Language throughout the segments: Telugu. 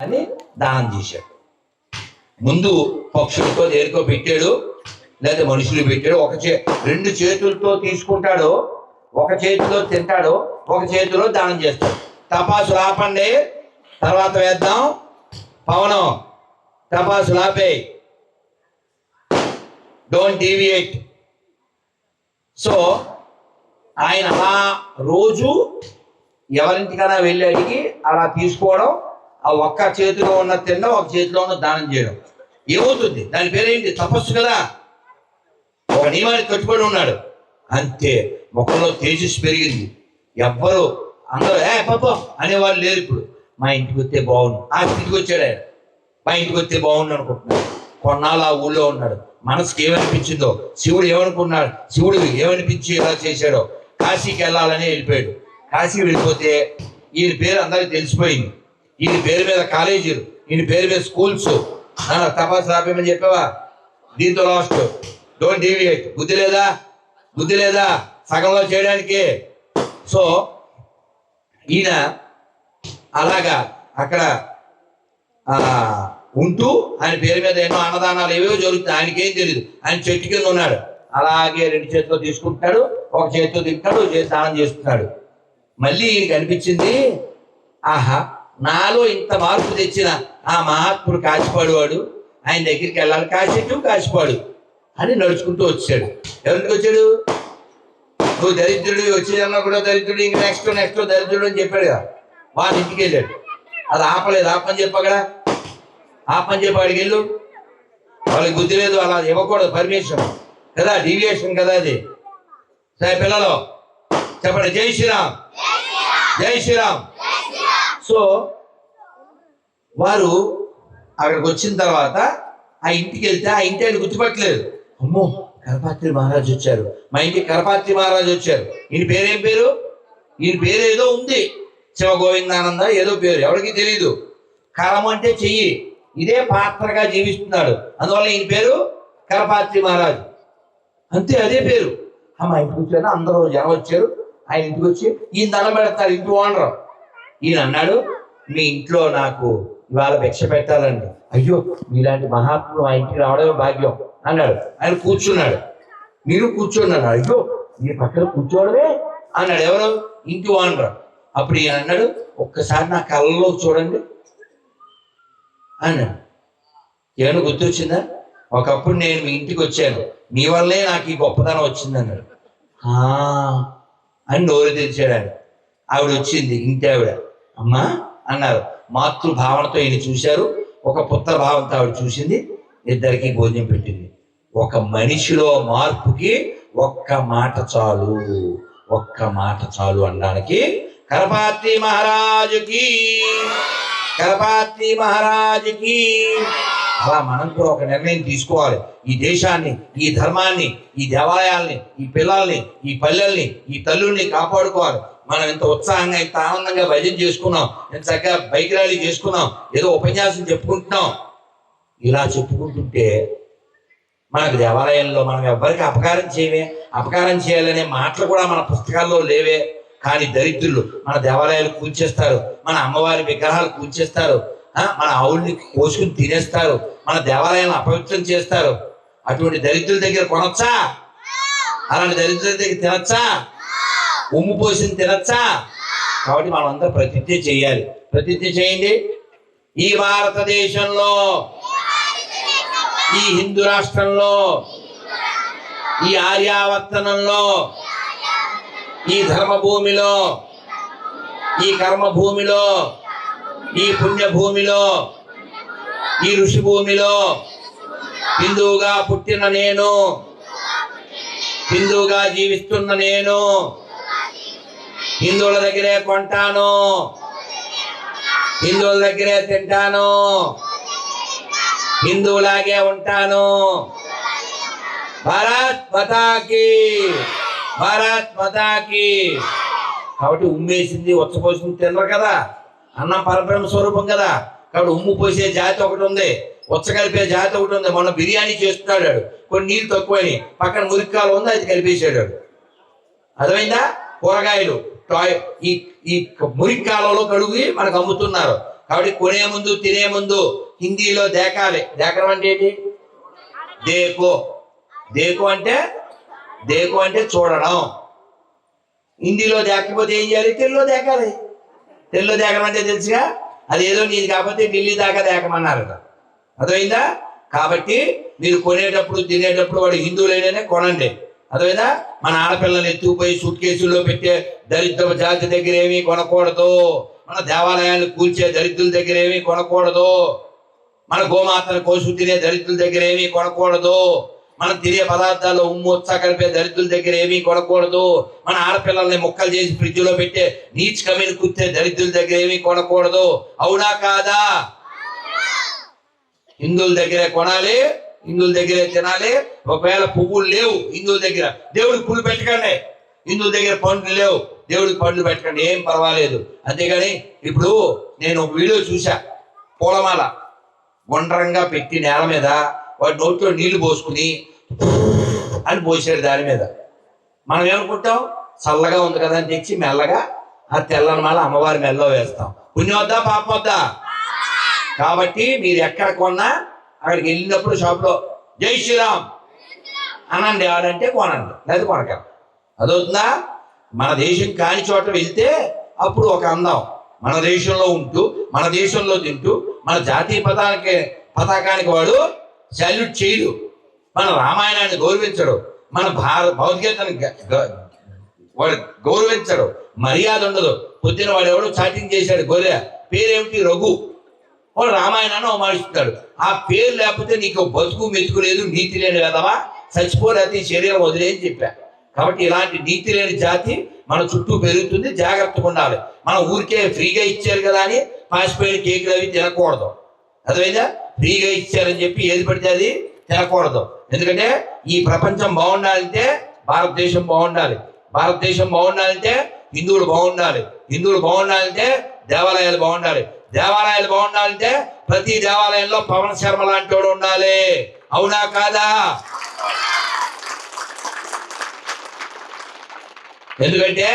అని దానం చేశాడు. ముందు పక్షులతో దేనికో పెట్టాడు, లేదా మనుషులు పెట్టాడు. రెండు చేతులతో తీసుకుంటాడు, ఒక చేతిలో తింటాడు, ఒక చేతిలో దానం చేస్తాడు. తపాసులు ఆపండి, తర్వాత వేద్దాం. పవనం తపాసులు ఆపే, డోంట్ డీవియేట్. సో ఆయన అలా రోజు ఎవరింటికైనా వెళ్ళి అడిగి అలా తీసుకోవడం, ఆ ఒక్క చేతిలో ఉన్న తినడం, ఒక చేతిలో ఉన్న దానం చేయడం. ఏమవుతుంది? దాని పేరేంటి? తపస్సు కదా. ఒక నియమానికి కట్టుబడి ఉన్నాడు, అంతే. ముఖంలో తేజస్సు పెరిగింది. ఎవ్వరు అందరూ పాప అనేవాళ్ళు లేరు. ఇప్పుడు మా ఇంటికి వస్తే బాగుండు, ఆ ఇంటికి వచ్చాడు ఆయన, మా ఇంటికి వస్తే బాగుండు అనుకుంటున్నాడు. కొన్నాళ్ళు ఆ ఊళ్ళో ఉన్నాడు. మనసుకి ఏమనిపించిందో, శివుడు ఏమనుకున్నాడు, శివుడు ఏమనిపించి ఇలా చేశాడో, కాశీకి వెళ్ళాలని వెళ్ళిపోయాడు. కాశీ వెళ్ళిపోతే ఈయన పేరు అందరికి తెలిసిపోయింది. ఈయన పేరు మీద కాలేజీలు, ఈయన పేరు మీద స్కూల్స్. తపాసు రాపేమని చెప్పావా? దీంతో లాస్ట్. Don't deviate. బుద్ధి లేదా? బుద్ధి లేదా సగంలో చేయడానికి? సో ఈయన అలాగా అక్కడ ఉంటూ ఆయన పేరు మీద ఎన్నో అన్నదానాలు ఏవేవో జరుగుతాయి. ఆయనకేం తెలియదు. ఆయన చెట్టు కింద ఉన్నాడు. అలాగే రెండు చేతితో తీసుకుంటున్నాడు, ఒక చేతితో తింటాడు, ఒక చేతి దానం చేస్తున్నాడు. మళ్ళీ ఈయనకి అనిపించింది, ఆహా, నాలో ఇంత మార్పు తెచ్చిన ఆ మహాత్ముడు కాశీపాడువాడు, ఆయన దగ్గరికి వెళ్ళాలి, కాశీపాడు అని నడుచుకుంటూ వచ్చాడు. ఎవరికి వచ్చాడు? నువ్వు దరిద్రుడు, వచ్చేదన్నా కూడా దరిద్రుడు, ఇంక నెక్స్ట్ దరిద్రుడు అని చెప్పాడు కదా. వాళ్ళ ఇంటికి వెళ్ళాడు. అది ఆపలేదు. ఆపని చెప్పగడ, ఆపని చెప్పి అడిగి వెళ్ళు. వాళ్ళకి బుద్ధి లేదు, అలా ఇవ్వకూడదు పర్మిషన్ కదా, డీవియేషన్ కదా అది. సరే పిల్లలు చెప్పండి, జై శ్రీరామ్, జై శ్రీరామ్. సో వారు అక్కడికి వచ్చిన తర్వాత ఆ ఇంటికి వెళ్తే ఆ ఇంటి ఆయన గుర్తుపట్టలేదు. అమ్మో, కరపాత్రి మహారాజు వచ్చారు, మా ఇంటికి కరపాత్రి మహారాజు వచ్చారు. ఈయన పేరేం పేరు? ఈయన పేరు ఏదో ఉంది, శివ గోవిందానంద ఏదో పేరు, ఎవరికి తెలియదు. కరం అంటే చెయ్యి, ఇదే పాత్రగా జీవిస్తున్నాడు, అందువల్ల ఈయన పేరు కరపాత్రి మహారాజు. అంతే, అదే పేరు. మా ఇంటికి వచ్చారు, అందరూ జనం వచ్చారు. ఆయన ఇంటికి వచ్చి ఈయన దండం పెడతారు, ఇంటి ఓనరు. ఈయన అన్నాడు, మీ ఇంట్లో నాకు ఇవాళ భిక్ష పెట్టాలండి. అయ్యో, మీలాంటి మహాత్ముడు మా ఇంటికి రావడమే భాగ్యం అన్నాడు. ఆయన కూర్చున్నాడు, మీరు కూర్చున్నాడు. అయ్యో, మీ పక్కన కూర్చోవడమే అన్నాడు. ఎవరు? ఇంటి ఓనరు. అప్పుడు ఈయన అన్నాడు, ఒక్కసారి నా కళ్ళలో చూడండి అన్నాడు. ఏమైనా గుర్తొచ్చిందా? ఒకప్పుడు నేను మీ ఇంటికి వచ్చాను, మీ వల్లే నాకు ఈ గొప్పతనం వచ్చింది అన్నాడు. అని నోరు తెరిచాడు ఆయన. ఆవిడ వచ్చింది, ఇంటి ఆవిడ. అమ్మా అన్నారు. మాతృభావనతో ఈయన చూశారు, ఒక పుత్ర భావంతో ఆవిడ చూసింది. ఇద్దరికి భోజనం పెట్టింది. ఒక మనిషిలో మార్పుకి ఒక్క మాట చాలు, ఒక్క మాట చాలు అనడానికి. కరపాత్రి మహారాజుకి, కరపాత్రి మహారాజుకి. అలా మనం కూడా ఒక నిర్ణయం తీసుకోవాలి. ఈ దేశాన్ని, ఈ ధర్మాన్ని, ఈ దేవాలయాల్ని, ఈ పిల్లల్ని, ఈ పల్లెల్ని, ఈ తల్లుల్ని కాపాడుకోవాలి. మనం ఎంత ఉత్సాహంగా, ఎంత ఆనందంగా భజన చేసుకున్నాం, ఎంత చక్కగా బైక్ ర్యాలీ చేసుకున్నాం, ఏదో ఉపన్యాసం చెప్పుకుంటున్నాం. ఇలా చెప్పుకుంటుంటే మనకు దేవాలయంలో మనం ఎవ్వరికి అపకారం చేయవే, అపకారం చేయాలనే మాటలు కూడా మన పుస్తకాల్లో లేవే. కానీ దరిద్రులు మన దేవాలయాలు కూల్చేస్తారు, మన అమ్మవారి విగ్రహాలు కూల్చేస్తారు, మన ఆవుల్ని కోసుకుని తినేస్తారు, మన దేవాలయాలను అపవిత్రం చేస్తారు. అటువంటి దరిద్రుల దగ్గర కొనొచ్చా? అలాంటి దరిద్రుల దగ్గర తినచ్చా? ఉమ్ము పోసిన తినచ్చా? కాబట్టి మనం అంతా ప్రతిజ్ఞ చేయాలి. ప్రతిజ్ఞ చేయండి. ఈ భారతదేశంలో, ఈ హిందూ రాష్ట్రంలో, ఈ ఆర్యావర్తనంలో, ఈ ధర్మభూమిలో, ఈ కర్మభూమిలో, ఈ పుణ్యభూమిలో, ఈ ఋషి భూమిలో హిందువుగా పుట్టిన నేను, హిందువుగా జీవిస్తున్న నేను హిందువుల దగ్గరే కొంటాను, హిందువుల దగ్గరే తింటాను, హిందువులాగే ఉంటాను. భారత్ మాతాకి, భారత్ మాతాకి. కాబట్టి ఉమ్మేసింది, వచ్చపోసింది తినరు కదా. అన్నం పరబ్రహ్మ స్వరూపం కదా. కాబట్టి ఉమ్ము పోసే జాతి ఒకటి ఉంది, ఉచ్చ కలిపే జాతి ఒకటి ఉంది. మొన్న బిర్యానీ చేస్తున్నాడు, కొన్ని నీళ్ళు తక్కువని పక్కన మురికాలు ఉంది, అది కలిపేసాడు. అర్థమైందా? కూరగాయలు ఈ మురికాలలో కడుగు మనకు అమ్ముతున్నారు. కాబట్టి కొనే ముందు తినే ముందు హిందీలో దేకాలి. దేకడం అంటే ఏంటి? దేకో. దేకో అంటే చూడడం. హిందీలో దేకపోతే ఏం చేయాలి? తెలుగులో దేకాలి. తెలుగులో దేకడం అంటే తెలుసుగా, అదేదో నీది కాకపోతే ఢిల్లీ దాకా దేకమన్నారు. అర్థమైందా? కాబట్టి మీరు కొనేటప్పుడు తినేటప్పుడు వాడు హిందువులైనా కొనండి. అర్థమైందా? మన ఆడపిల్లల్ని ఎత్తుకుపోయి సూట్ కేసుల్లో పెట్టే దరిద్ర జాతి దగ్గర ఏమీ కొనకూడదు. మన దేవాలయాన్ని కూల్చే దరిద్రుల దగ్గర ఏమీ కొనకూడదు. మన గోమాతను కోసు తినే దరిద్రుల దగ్గర ఏమీ కొనకూడదు. మనం తినే పదార్థాల్లో ఉమ్ము ఉత్సా కలిపే దరిద్రుల దగ్గర ఏమీ కొనకూడదు. మన ఆడపిల్లల్ని ముక్కలు చేసి ఫ్రిడ్జ్ లో పెట్టే నీచ్ కమీని కుత్తే దరిద్రుల దగ్గర ఏమీ కొనకూడదు. అవునా కాదా? హిందువుల దగ్గరే కొనాలి, హిందువుల దగ్గరే తినాలి. ఒకవేళ పువ్వులు లేవు హిందువుల దగ్గర, దేవుడికి పువ్వులు పెట్టకండి. హిందువుల దగ్గర పండ్లు లేవు, దేవుడికి పండ్లు పెట్టకండి, ఏం పర్వాలేదు. అంతేగాని ఇప్పుడు నేను ఒక వీడియో చూసా, పూలమాల గుండ్రంగా పెట్టి నేల మీద వాడి నోట్లో నీళ్లు పోసుకుని అని పోసాడు దాని మీద. మనం ఏమనుకుంటాం? చల్లగా ఉంది కదా అని తెచ్చి మెల్లగా ఆ తెల్లని మాల అమ్మవారి మెల్లో వేస్తాం. పుణ్యం వద్దా పాపం వద్దా? కాబట్టి మీరు ఎక్కడ కొన్నా అక్కడికి వెళ్ళినప్పుడు షాప్లో జై శ్రీరామ్ అనండి, ఆడంటే కొనండి, లేదా కొనక. అదవుతుందా? మన దేశం కాని చోట వెళ్తే అప్పుడు ఒక అందం. మన దేశంలో ఉంటూ మన దేశంలో తింటూ మన జాతీయ పతాకానికి వాడు సాల్యూట్ చేయడు, మన రామాయణాన్ని గౌరవించడు, మన భగవద్గీతను వాడు గౌరవించడు, మర్యాద ఉండదు. పొద్దున వాడు ఎవడో చాటింగ్ చేశాడు, గొర్రె పేరేమిటి? రఘు. వాడు రామాయణాన్ని అవమానిస్తున్నాడు. ఆ పేరు లేకపోతే నీకు బతుకు మెతుకు లేదు, నీతి లేని కదవా, చచ్చిపోలేకపోతే శరీరం వదిలే అని చెప్పా. కాబట్టి ఇలాంటి నీతి లేని జాతి మన చుట్టూ పెరుగుతుంది, జాగ్రత్తగా ఉండాలి. మన ఊరికే ఫ్రీగా ఇచ్చారు కదా అని పాసిపోయిన కేకులు అవి తినకూడదు. అర్థమైందా? ఫ్రీగా ఇచ్చారని చెప్పి ఏది పడితే అది తినకూడదు. ఎందుకంటే ఈ ప్రపంచం బాగుండాలంటే భారతదేశం బాగుండాలి, భారతదేశం బాగుండాలంటే హిందువులు బాగుండాలి, హిందువులు బాగుండాలంటే దేవాలయాలు బాగుండాలి, దేవాలయాలు బాగుండాలంటే ప్రతి దేవాలయంలో పవన్ శర్మ లాంటి వాడు ఉండాలి. అవునా కాదా? ఎందుకంటే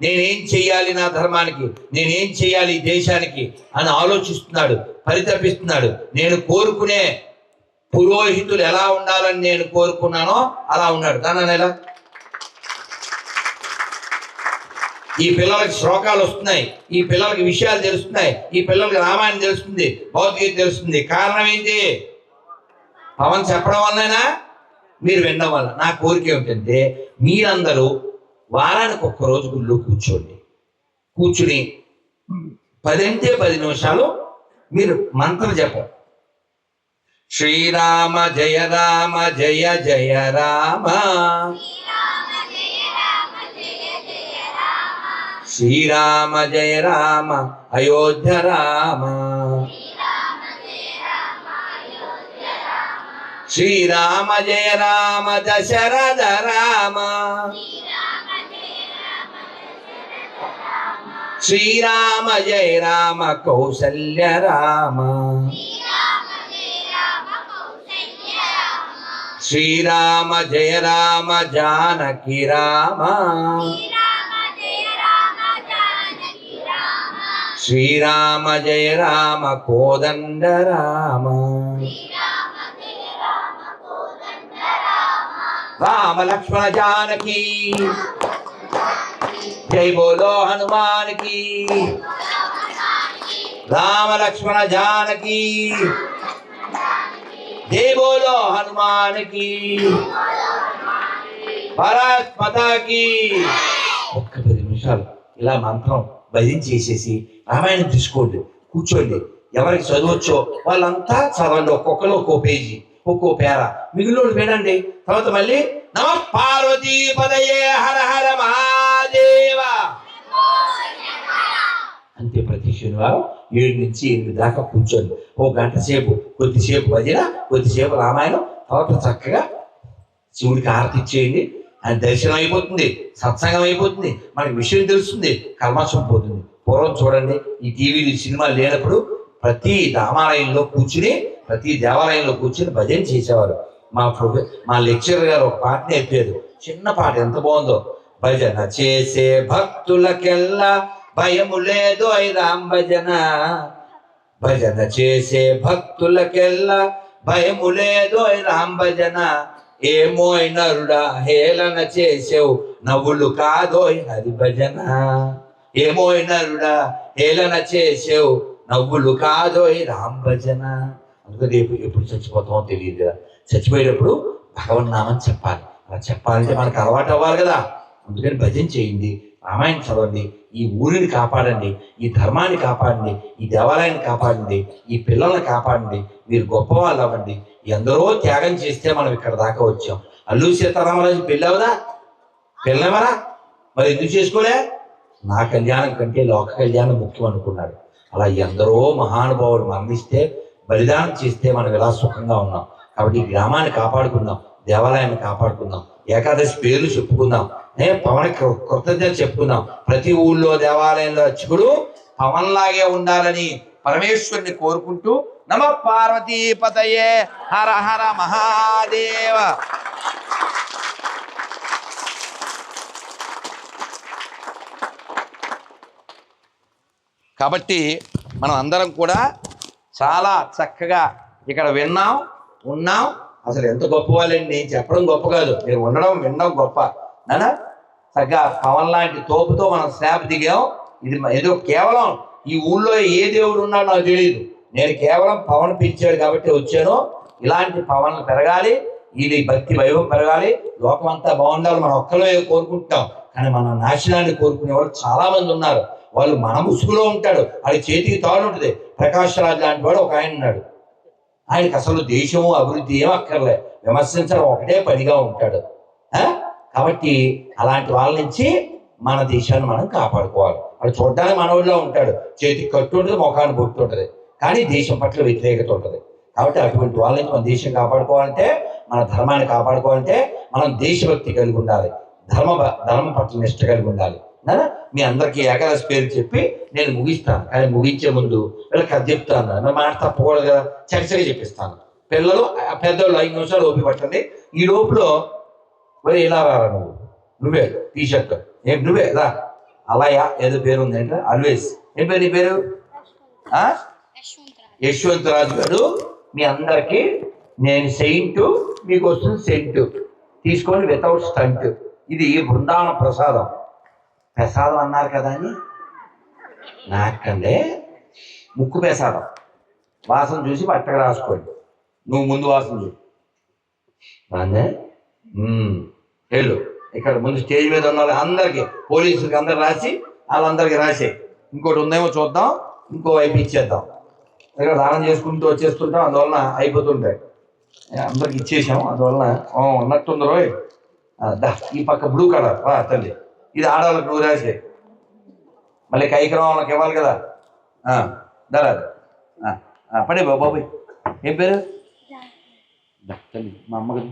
నేనేం చెయ్యాలి నా ధర్మానికి, నేనేం చెయ్యాలి ఈ దేశానికి అని ఆలోచిస్తున్నాడు, పరితపిస్తున్నాడు. నేను కోరుకునే పురోహితులు ఎలా ఉండాలని నేను కోరుకున్నానో అలా ఉన్నాడు. దాని ఎలా ఈ పిల్లలకి శ్లోకాలు వస్తున్నాయి, ఈ పిల్లలకి విషయాలు తెలుస్తున్నాయి, ఈ పిల్లలకి రామాయణం తెలుస్తుంది, భగవద్గీత తెలుస్తుంది. కారణం ఏంటి? పవన్ చెప్పడం వల్లనా, మీరు వినడం వల్ల. నా కోరిక ఏమిటంటే మీరందరూ వారానికి ఒక్కరోజు గుళ్ళో కూర్చుని 10 నిమిషాలు మీరు మంత్రం చెప్పండి. శ్రీరామ జయ రామ జయ జయ రామ, శ్రీరామ జయ రామ అయోధ్య రామ, శ్రీరామ జయ రామ దశరథ రామ, శ్రీరామ జయ రామ కౌసల్య రామ, శ్రీరామ జయ రామ జానకి రామ, శ్రీరామ జయ రామ కోదండ రామ, రామ లక్ష్మణ జానకి జై బోలో హనుమాన్ కి, రామ లక్ష్మణ జానకి జై బోలో హనుమాన్ కి, భారత్ మాతా కి. ఒక్క 10 నిమిషాలు ఇలా మంత్రం భజించేసేసి రామాయణం తీసుకోండి, కూర్చోండి. ఎవరికి చదవచ్చో వాళ్ళంతా చదవండి, ఒక్కొక్కరు ఒక్కో పేజీ ఒక్కో పేర, మిగిలిన వినండి. తర్వాత మళ్ళీ నమ పార్వతీ పదయే హర హర మహాదేవ అంతే. ప్రతి శనివారం 7 నుంచి 8 దాకా కూర్చోండి. ఓ గంట సేపు కొద్దిసేపు భజన, కొద్దిసేపు రామాయణం, తర్వాత చక్కగా శివుడికి ఆరతి ఇచ్చేయండి. ఆయన దర్శనం అయిపోతుంది, సత్సంగం అయిపోతుంది, మనకి విషయం తెలుస్తుంది, కల్మషం పోతుంది. పూర్వం చూడండి, ఈ టీవీలు సినిమాలు లేనప్పుడు ప్రతి రామాలయంలో కూర్చుని, ప్రతి దేవాలయంలో కూర్చుని భజన చేసేవారు. మా లెక్చరర్ గారు ఒక పాట నేర్పారు, చిన్న పాట, ఎంత బాగుందో. భజన చేసే భక్తులకెల్లా భయము లేదు రామ్ భజన, భజన చేసే భక్తులకెల్లా భయము లేదోయ్ రామ్ భజన. ఏమోయ్ నరుడా హేళన చేసేవు నవ్వులు కాదోయ్ హరి భజన. ఏమోయ్ నరుడా హేళన చేసేవు నవ్వులు కాదోయ్ రామ్ భజన. అందుకని ఎప్పుడు చచ్చిపోతామో తెలియదు కదా. చచ్చిపోయేటప్పుడు భగవన్నామని చెప్పాలి. అలా చెప్పాలంటే మనకు అలవాటు అవ్వాలి కదా. అందుకని భజన చేయండి, రామాయణం చదవండి, ఈ ఊరిని కాపాడండి, ఈ ధర్మాన్ని కాపాడండి, ఈ దేవాలయాన్ని కాపాడండి, ఈ పిల్లల్ని కాపాడండి. మీరు గొప్పవాళ్ళు అవ్వండి. ఎందరో త్యాగం చేస్తే మనం ఇక్కడ దాకా వచ్చాం. అల్లూరి సీతారామరాజు పెళ్ళవదా? పెళ్ళవరా? మరి ఎందుకు చేసుకోలే? నా కళ్యాణం కంటే లోక కళ్యాణం ముఖ్యం అనుకున్నాడు. అలా ఎందరో మహానుభావులు మరణిస్తే, బలిదానం చేస్తే మనం ఇలా సుఖంగా ఉన్నాం. కాబట్టి ఈ గ్రామాన్ని కాపాడుకుందాం, దేవాలయాన్ని కాపాడుకుందాం, ఏకాదశి పేర్లు చెప్పుకుందాం, పవన్ కృతజ్ఞత చెప్పుకుందాం. ప్రతి ఊళ్ళో దేవాలయంలో అర్చకుడు పవన్ లాగే ఉండాలని పరమేశ్వరుని కోరుకుంటూ నమ పార్వతీపతయే హర హర మహాదేవ. కాబట్టి మనం అందరం కూడా చాలా చక్కగా ఇక్కడ విన్నాం, ఉన్నాం. అసలు ఎంత గొప్ప వాళ్ళండి. నేను చెప్పడం గొప్ప కాదు, మీరు ఉండడం వినడం గొప్ప. నానా చక్కగా పవన్ లాంటి తోపుతో మనం స్లాబ్ దిగాం. ఇది ఏదో కేవలం ఈ ఊళ్ళో ఏ దేవుడు ఉన్నాడో నాకు తెలియదు. నేను కేవలం పవన్ పిలిచాడు కాబట్టి వచ్చాను. ఇలాంటి పవన్లు పెరగాలి, ఇది భక్తి వైభవం పెరగాలి, లోకం అంతా బాగుండాలి. మనం ఒక్కలో కోరుకుంటాం, కానీ మన నాశనాన్ని కోరుకునే వాళ్ళు చాలా మంది ఉన్నారు. వాళ్ళు మన ముసుగులో ఉంటాడు, అది చేతికి తాడు ఉంటుంది. ప్రకాష్ రాజ్ లాంటి వాడు ఒక ఆయన ఉన్నాడు. ఆయనకి అసలు దేశము అభివృద్ధి ఏం అక్కర్లే, విమర్శించడం ఒకటే పనిగా ఉంటాడు. కాబట్టి అలాంటి వాళ్ళ నుంచి మన దేశాన్ని మనం కాపాడుకోవాలి. వాడు చూడడానికి మనవుడిలో ఉంటాడు, చేతికి కట్టు ఉంటుంది, ముఖాన్ని బొట్టు ఉంటుంది, కానీ దేశం పట్ల వ్యతిరేకత ఉంటుంది. కాబట్టి అటువంటి వాళ్ళ నుంచి మన దేశం కాపాడుకోవాలంటే, మన ధర్మాన్ని కాపాడుకోవాలంటే మనం దేశభక్తి కలిగి ఉండాలి, ధర్మం పట్ల నిష్ట కలిగి ఉండాలి. మీ అందరికీ ఏకాదశి పేరు చెప్పి నేను ముగిస్తాను. కానీ ముగించే ముందు వీళ్ళకి కథ చెప్తాను. నా మాట తప్పకూడదు కదా, చక్కగా చెప్పిస్తాను. పిల్లలు పెద్దవాళ్ళు 5 నిమిషాలు ఓపి పట్టండి. ఈ లోపల మరి ఇలా రారా, నువ్వే టీషర్ట్ నువ్వే రా. అలాయా ఏదో పేరు ఉంది అంటే ఆల్వేస్. ఏం పేరు నీ పేరు? యశ్వంతరాజు గారు. మీ అందరికీ నేను సెయింట్, మీకు వస్తుంది సెంట్. తీసుకోండి వితౌట్ స్టంట్. ఇది బృందావన ప్రసాదం. ప్రసాదం అన్నారు కదా అని నాకండే ముక్కు ప్రసాదం. వాసన చూసి పట్టక రాసుకోండి. నువ్వు ముందు వాసన చూసి బాగుందే వెళ్ళు. ఇక్కడ ముందు స్టేజ్ మీద ఉన్న అందరికీ, పోలీసులకి అందరు రాసి వాళ్ళందరికీ రాసే. ఇంకోటి ఉందేమో చూద్దాం, ఇంకో వైపు ఇచ్చేద్దాం. ఇక్కడ దానం చేసుకుంటూ వచ్చేస్తుంటాం, అందువలన అయిపోతుంటాయి. అందరికి ఇచ్చేసాం, అందువలన ఉన్నట్టుంది రోయ్. ఈ పక్క బ్లూ కలర్ రా తల్లి, ఇది ఆడవాళ్ళకి నువ్వు రాసే. మళ్ళీ కైక్రమాలకు ఇవ్వాలి కదా. దరా పడే బాబాయ్. ఏం పేరు? తల్లి మా అమ్మ కదా.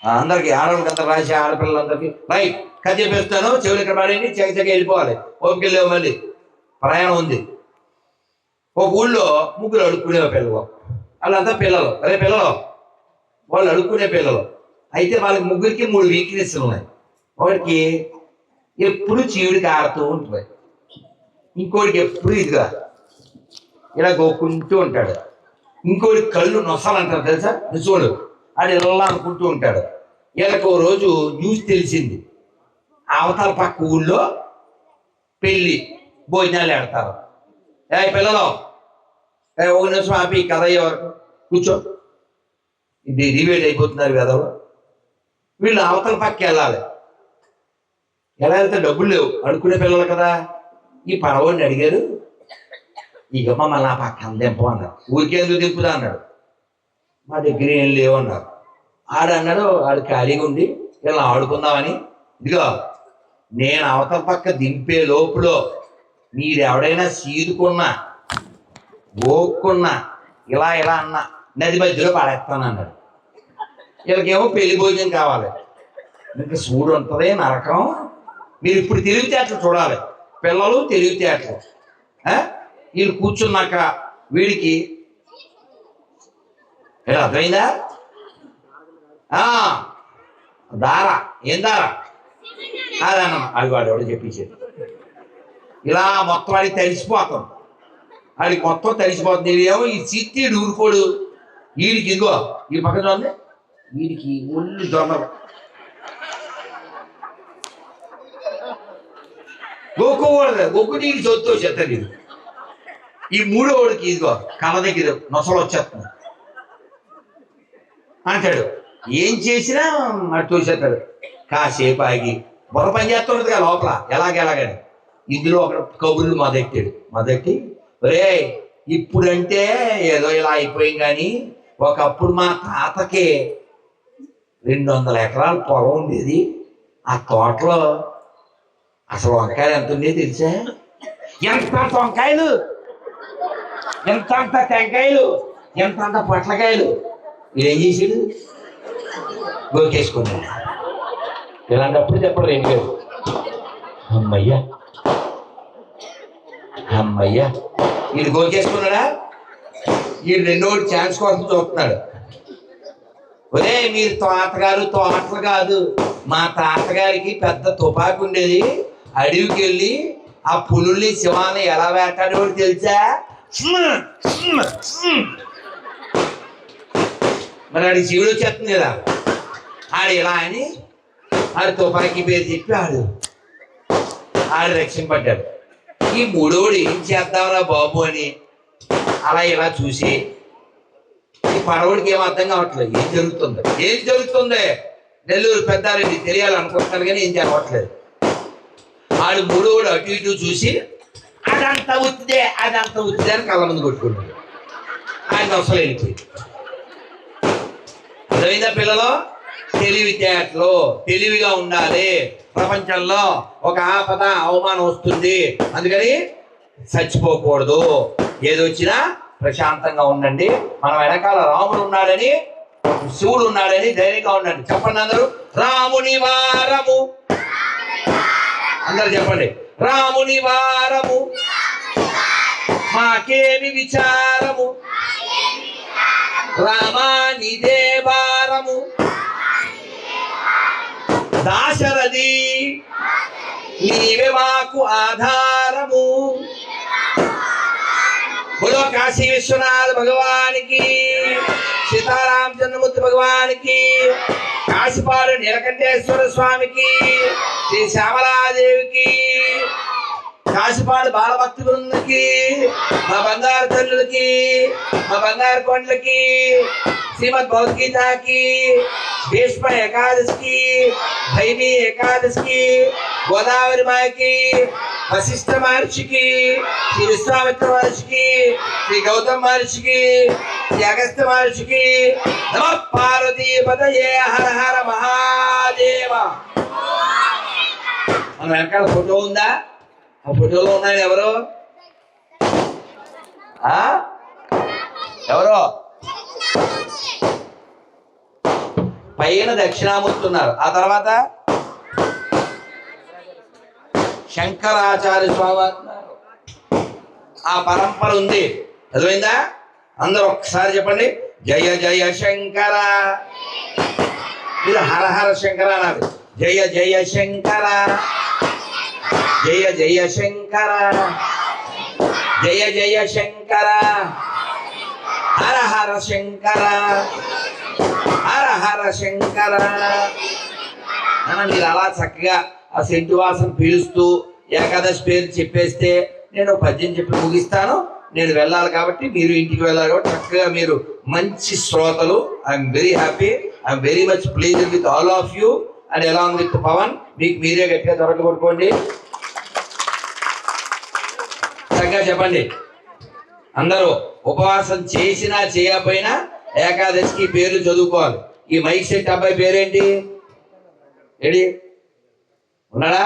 అందరికి ఆడవాళ్ళకి అంతా రాసి, ఆడపిల్లలందరికీ రైట్ కథ చెప్పేస్తాను. చెవులు ఇక్కడ పడేయండి, చక్కగా వెళ్ళిపోవాలి. ఓపికెళ్ళేవు, మళ్ళీ ప్రయాణం ఉంది. ఒక ఊళ్ళో ముగ్గురు అడుక్కునే పిల్లలు, వాళ్ళంతా పిల్లలు. అదే పిల్లలు, వాళ్ళు అడుక్కునే పిల్లలు. అయితే వాళ్ళకి ముగ్గురికి 3 వీక్నెస్లు ఉన్నాయి. ఒకటికి ఎప్పుడు చీవుడికి ఆడుతూ ఉంటుంది, ఇంకోటికి ఎప్పుడు ఇదిగా ఇలా గోక్కుంటూ ఉంటాడు, ఇంకోటి కళ్ళు నొసాలంటారు తెలుసా, నిజోడు అది ఇలా అనుకుంటూ ఉంటాడు. వీళ్ళకి ఓ రోజు న్యూస్ తెలిసింది, అవతల పక్క ఊళ్ళో పెళ్ళి భోజనాలు పెడతారు. పిల్లలు 1 నిమిషం ఆపి కథ అయ్యే వరకు కూర్చో, ఇది డిబేట్ అయిపోతున్నారు కదా. వీళ్ళు అవతల పక్క వెళ్ళాలి. ఎలా వెళ్తే డబ్బులు లేవు, అడుక్కునే పిల్లలు కదా. ఈ పరవాడిని అడిగారు, ఇక మమ్మల్ని ఆ పక్క దింపు అన్నారు. ఊరికేందుకు దింపుదా అన్నాడు. మా దగ్గర ఏం లేవు అన్నారు. ఆడన్నాడు, ఆడు ఖాళీగా ఉండి ఇలా ఆడుకుందామని, ఇదిగో నేను అవతల పక్క దింపే లోపల మీరు ఎవడైనా సీదుకున్నా గోక్కున్నా ఇలా ఇలా అన్నా నది మధ్యలో పాడేస్తాను అన్నాడు. వీళ్ళకేమో పెళ్లి భోజనం కావాలి. ఇంకా సూడు ఉంటుంది నరకం. మీరు ఇప్పుడు తెలివితేటలు చూడాలి, పిల్లలు తెలివితేటలు. వీళ్ళు కూర్చున్నాక వీడికి అర్థమైందా? దారా ఏం దారా అదన్నమా, అది వాడు ఎవడో చెప్పించేది. ఇలా మొత్తం వాడికి తెలిసిపోతాం. ఆడికి మొత్తం తడిసిపోతుంది. ఏమో ఈ చిత్తి ఊరుకోడు. వీడికి ఇదిగో ఈ పక్క చూడండి, వీడికి ఒళ్ళు దొంగలు గొక్కుకూడదు. గొక్కు నీకు చొత్తు వచ్చేస్తాడు ఇది. ఈ మూడోడికి ఇదిగో కళ్ళ దగ్గర నొసలు వచ్చేస్తుంది అంటాడు. ఏం చేసినా అటు తోసేస్తాడు. కాసేపు ఆగి బుర్ర పని చేస్తుండదు కదా లోపల ఎలాగని ఇందులో ఒక కబుర్లు మొదటి రే ఇప్పుడంటే ఏదో ఇలా అయిపోయింది, కానీ ఒకప్పుడు మా తాతకి 200 ఎకరాల పొలం ఉండేది. ఆ తోటలో అసలు వంకాయలు ఎంత ఉండేది తెలుసా? ఎంత వంకాయలు, ఎంత టెంకాయలు, ఎంత పొట్లకాయలు. వీడేం చేసాడు? గోకేసుకున్నాడు. ఇలాంటప్పుడు చెప్పడు ఏం కాదు. అమ్మయ్యా వీడు గోకేసుకున్నాడా? వీడు రెండోడు ఛాన్స్ కోసం చూస్తున్నాడు. ఒరే మీరు తోటలు కాదు, మా తాతగారికి పెద్ద తుపాకు ఉండేది. అడవికి వెళ్ళి ఆ పులుల్ని శివాన్ని ఎలా వేటాడేవాడు తెలుసా? మరి ఆడికి శివుడు వచ్చేస్తుంది కదా. ఆడు ఇలా అని ఆడు తుపాకీ పేరు చెప్పి ఆడు రక్షింపడ్డాడు. ఈ మూడోడు ఏం చేద్దాంరా బాబు అని అలా ఇలా చూసి ఈ పడవడికి ఏం అర్థం కావట్లేదు. ఏం జరుగుతుంది నెల్లూరు పెద్దారెడ్డి తెలియాలనుకుంటున్నాడు, కానీ ఏం జరగట్లేదు. ఆడు మూడోడు అటు ఇటు చూసి అదంతా ఉత్తిదే అని కళ్ళ ముందు కొట్టుకుంటాడు. ఆయన అసలు వెళ్ళిపోయి. అర్థమైందా పిల్లలు? తెలివితేటలు, తెలివిగా ఉండాలి. ప్రపంచంలో ఒక ఆపద అవమానం వస్తుంది, అందుకని చచ్చిపోకూడదు. ఏదొచ్చినా ప్రశాంతంగా ఉండండి. మన వెనకాల రాముడు ఉన్నాడని, శివుడు ఉన్నాడని ధైర్యంగా ఉండండి. చెప్పండి అందరూ, రాముని వారము. అందరు చెప్పండి, రాముని వారము మాకేమి విచారము, రామానిదే వారము, దాశరథి నీవే మాకు ఆధారము. बोलो काशी विश्वनाथ भगवान की, सीतारामचंद्रमूर्ति भगवान की, काशीपाल नीलकंठेश्वर स्वामी की, श्री श्यामलादेवी की, काशीपाल बाल भक्त वृंद की, మా బంగారు తల్లులకి, మా బంగారు కొండలకి, శ్రీమద్ భగవద్గీత की, భీష్మ ఏకాదశి की, భైమి ఏకాదశి की, గోదావరి మాయ की, वशिष्ठ महर्षि की, श्री विश्वामित्र महर्षि की, श्री गौतम महर्षि की, श्री अगस्त्य महर्षि की। नमः पार्वती पतये हर हर महादेव। మన వెనకాల ఫోటో ఉందా? ఆ ఫోటోలో ఉన్నాయి ఎవరు? ఎవరు? పైన దక్షిణామూర్తి ఉన్నారు. ఆ తర్వాత శంకరాచార్య స్వామి ఆ పరంపర ఉంది. అర్థమైందా? అందరూ ఒక్కసారి చెప్పండి, జయ జయ శంకర. మీరు హర హర శంకర అన్నారు. జయ జయ శంకర, జయ జయ శంకర, జయ జయ శంకర, హర హర శంకర, హర హర శంకర. మీరు అలా చక్కగా ఆ సెంటు వాసన పీలుస్తూ ఏకాదశి పేరు చెప్పేస్తే నేను పద్యం చెప్పి ముగిస్తాను. నేను వెళ్ళాలి కాబట్టి, మీరు ఇంటికి వెళ్ళాలి కాబట్టి చక్కగా మీరు మంచి శ్రోతలు. I'm very happy, I'm very much pleased with all of you and along with Pavan. మీకు మీరే గట్టిగా త్వరగా కొట్టుకోండి. చక్కగా చెప్పండి. అందరూ ఉపవాసం చేసినా చేయకపోయినా ఏకాదశికి పేర్లు చదువుకోవాలి. ఈ మైక్ సెట్ అబ్బాయి పేరేంటి? ఏడి ఉన్నాడా?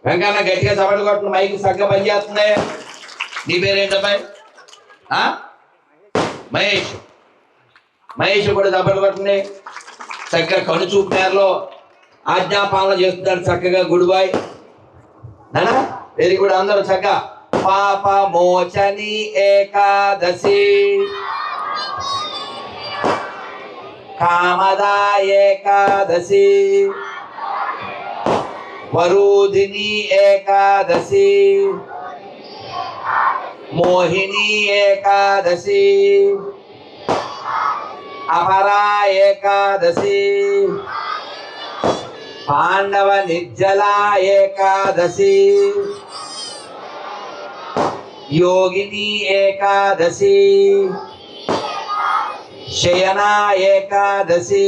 వెంకన్న గట్టిగా చప్పట్లు కొట్టిన మైక్ చక్కగా పనిచేస్తుంది. నీ పేరేంటి అబ్బాయి? మహేష్. మహేష్ కూడా చప్పట్లు కొట్టండి. చక్కగా కనుచూపు నేరలో ఆజ్ఞాపాలన చేస్తున్నాడు చక్కగా. గుడ్ బాయ్ నానా, వెరీ గుడ్. అందరూ చక్కగా పాప మోచని ఏకాదశి, కామదా ఏకాదశి, వరుధిని ఏకాదశి, మోహిని ఏకాదశి, అపరా ఏకాదశి, పాండవ నిర్జల ఏకాదశి, యోగిని ఏకాదశి, శయనా ఏకాదశి,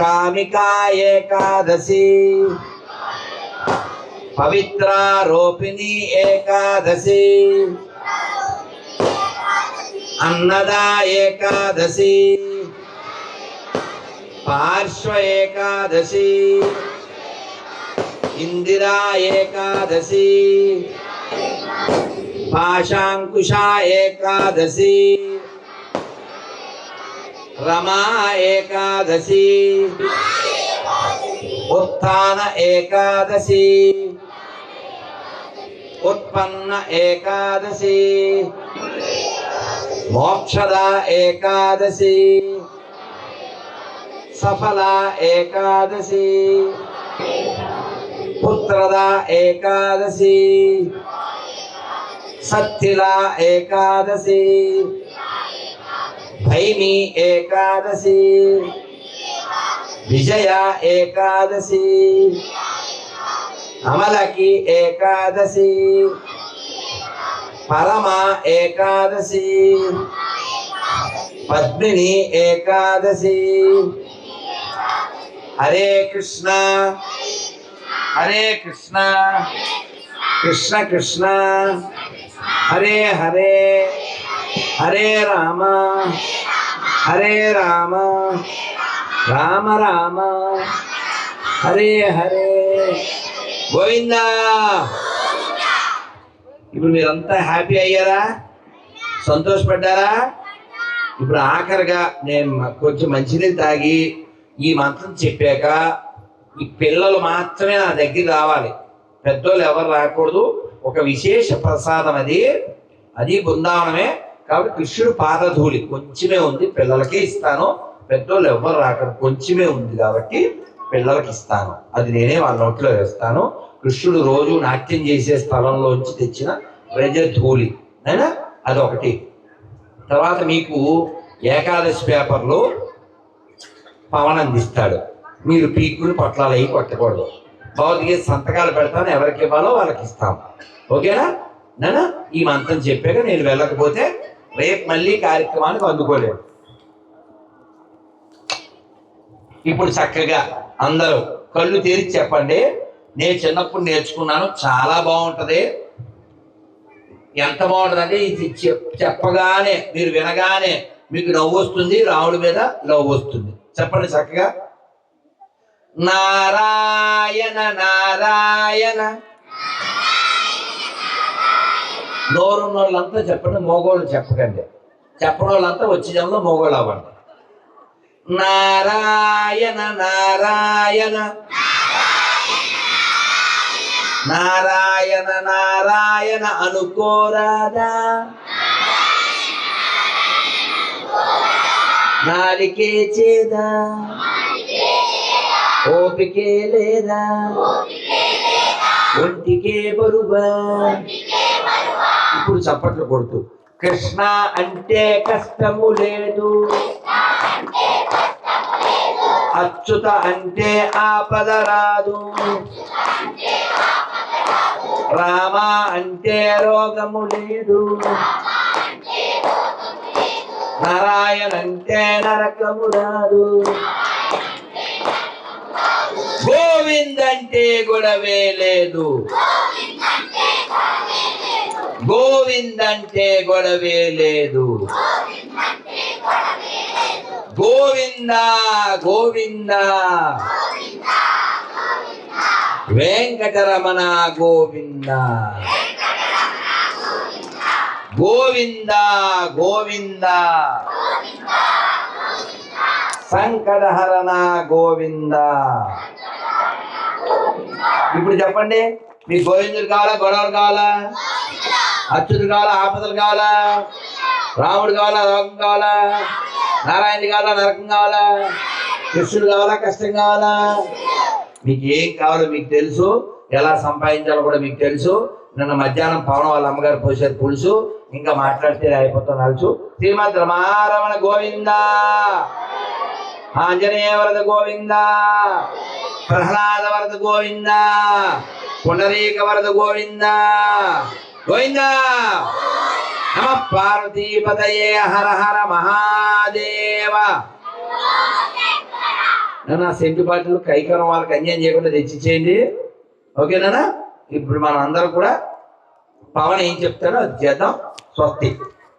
కామికా ఏకాదశి, పవిత్రారోపిణి ఏకాదశి, అన్నదా ఏకాదశి, పార్శ్వ ఏకాదశి, ఇందిరా ఏకాదశి, పాశాంకుశ ఏకాదశి, రమా ఏకాదశి, ఉత్థాన ఏకాదశి, ఉత్పన్న ఏకాదశి, మోక్షద ఏకాదశి, సఫల ఏకాదశి, పుత్రద ఏకాదశి, సత్తిల ఏకాదశి, భైమి ఏకాదశి, విజయ ఏకాదశి, అమలకి ఏకాదశి, పరమ ఏకాదశి, పద్మిని ఏకాదశి. హరే కృష్ణ హరే కృష్ణ కృష్ణ కృష్ణ హరే హరే, హరే రామ హరే రామ, రామ రామ హరే హరే, గోవిందా. ఇప్పుడు మీరంతా హ్యాపీ అయ్యారా? సంతోషపడ్డారా? ఇప్పుడు ఆఖరిగా నేను కొంచెం మంచినీళ్ళు తాగి ఈ మంత్రం చెప్పాక ఈ పిల్లలు మాత్రమే నా దగ్గర రావాలి, పెద్దోళ్ళు ఎవరు రాకూడదు. ఒక విశేష ప్రసాదం అది, అది బృందావనమే కాబట్టి కృష్ణుడు పాదధూళి కొంచెమే ఉంది, పిల్లలకే ఇస్తాను. పెద్దోళ్ళు ఎవరు రాకూడదు, కొంచెమే ఉంది కాబట్టి పిల్లలకి ఇస్తాను. అది నేనే వాళ్ళ నోట్లో వేస్తాను. కృష్ణుడు రోజు నాట్యం చేసే స్థలంలోంచి తెచ్చిన రజధూళి అయినా అదొకటి. తర్వాత మీకు ఏకాదశి పేపర్లో పవన్ అందిస్తాడు, మీరు పీక్కుని పొట్లాలు అవి కొట్టకూడదు. భౌతిక సంతకాలు పెడతాను, ఎవరికి ఇవ్వాలో వాళ్ళకి ఇస్తాం. ఓకేనా నానా? ఈ మంత్రం చెప్పాక నేను వెళ్ళకపోతే రేపు మళ్ళీ కార్యక్రమానికి అందుకోలేము. ఇప్పుడు చక్కగా అందరూ కళ్ళు తెరిచి చెప్పండి. నేను చిన్నప్పుడు నేర్చుకున్నాను, చాలా బాగుంటది. ఎంత బాగుంటుందంటే ఇది చెప్పగానే మీరు వినగానే మీకు నవ్వు వస్తుంది, రాముడి మీద నవ్వు వస్తుంది. చెప్పండి చక్కగా. నారాయణ నారాయణ. నోరున్న వాళ్ళంతా చెప్పండి, మోగోళ్ళు చెప్పకండి. చెప్పని వాళ్ళంతా వచ్చే జనంలో మోగోళ్ళు అవ్వండి. నారాయణ నారాయణ నారాయణ నారాయణ అనుకోరాదా, నాలికే చేదా, ఓపికే లేదా, ఒంటికే బరువా. ఇప్పుడు చప్పట్లు కొడుతూ కృష్ణ అంటే కష్టము లేదు, అచ్యుత అంటే ఆపద రాదు, రామ అంటే రోగము లేదు, నారాయణ అంటే నరకము రాదు, గోవింద్ అంటే గొడవే లేదు, గోవింద్ అంటే గొడవే లేదు, గోవింద గోవింద వెంకటరమణ గోవింద, గోవింద గోవింద సంకటహరణ గోవింద. ఇప్పుడు చెప్పండి, మీ గోవిందుడు కావాలా, గొడవలు కావాలా, అచ్యుతుడు కావాలా, ఆపదలు కావాలా, రాముడు కావాలా, రోగం కావాలా, నారాయణ కావాలా, నరకం కావాలా, కృష్ణుడు కావాలా, కష్టం కావాలా? మీకు ఏం కావాలో మీకు తెలుసు, ఎలా సంపాదించాలో కూడా మీకు తెలుసు. నిన్న మధ్యాహ్నం పవన్ వాళ్ళ అమ్మగారు పోసారు పులుసు, ఇంకా మాట్లాడితే అయిపోతాం నలుసు. శ్రీమద్ రమారమణ గోవింద, ఆంజనేయ వరద గోవింద, ప్రహ్లాద వరద గోవింద, పుండరీక వరద గోవింద గోవింద. నమ పార్వతీపతయే హర హర మహాదేవ. నా సెంటు పాటలు కైకరం వాళ్ళకి అన్యాయం చేయకుండా తెచ్చిచ్చేయండి, ఓకేనా? ఇప్పుడు మనం అందరం కూడా పవన్ ఏం చెప్తారో అది చేద్దాం. స్వస్తి.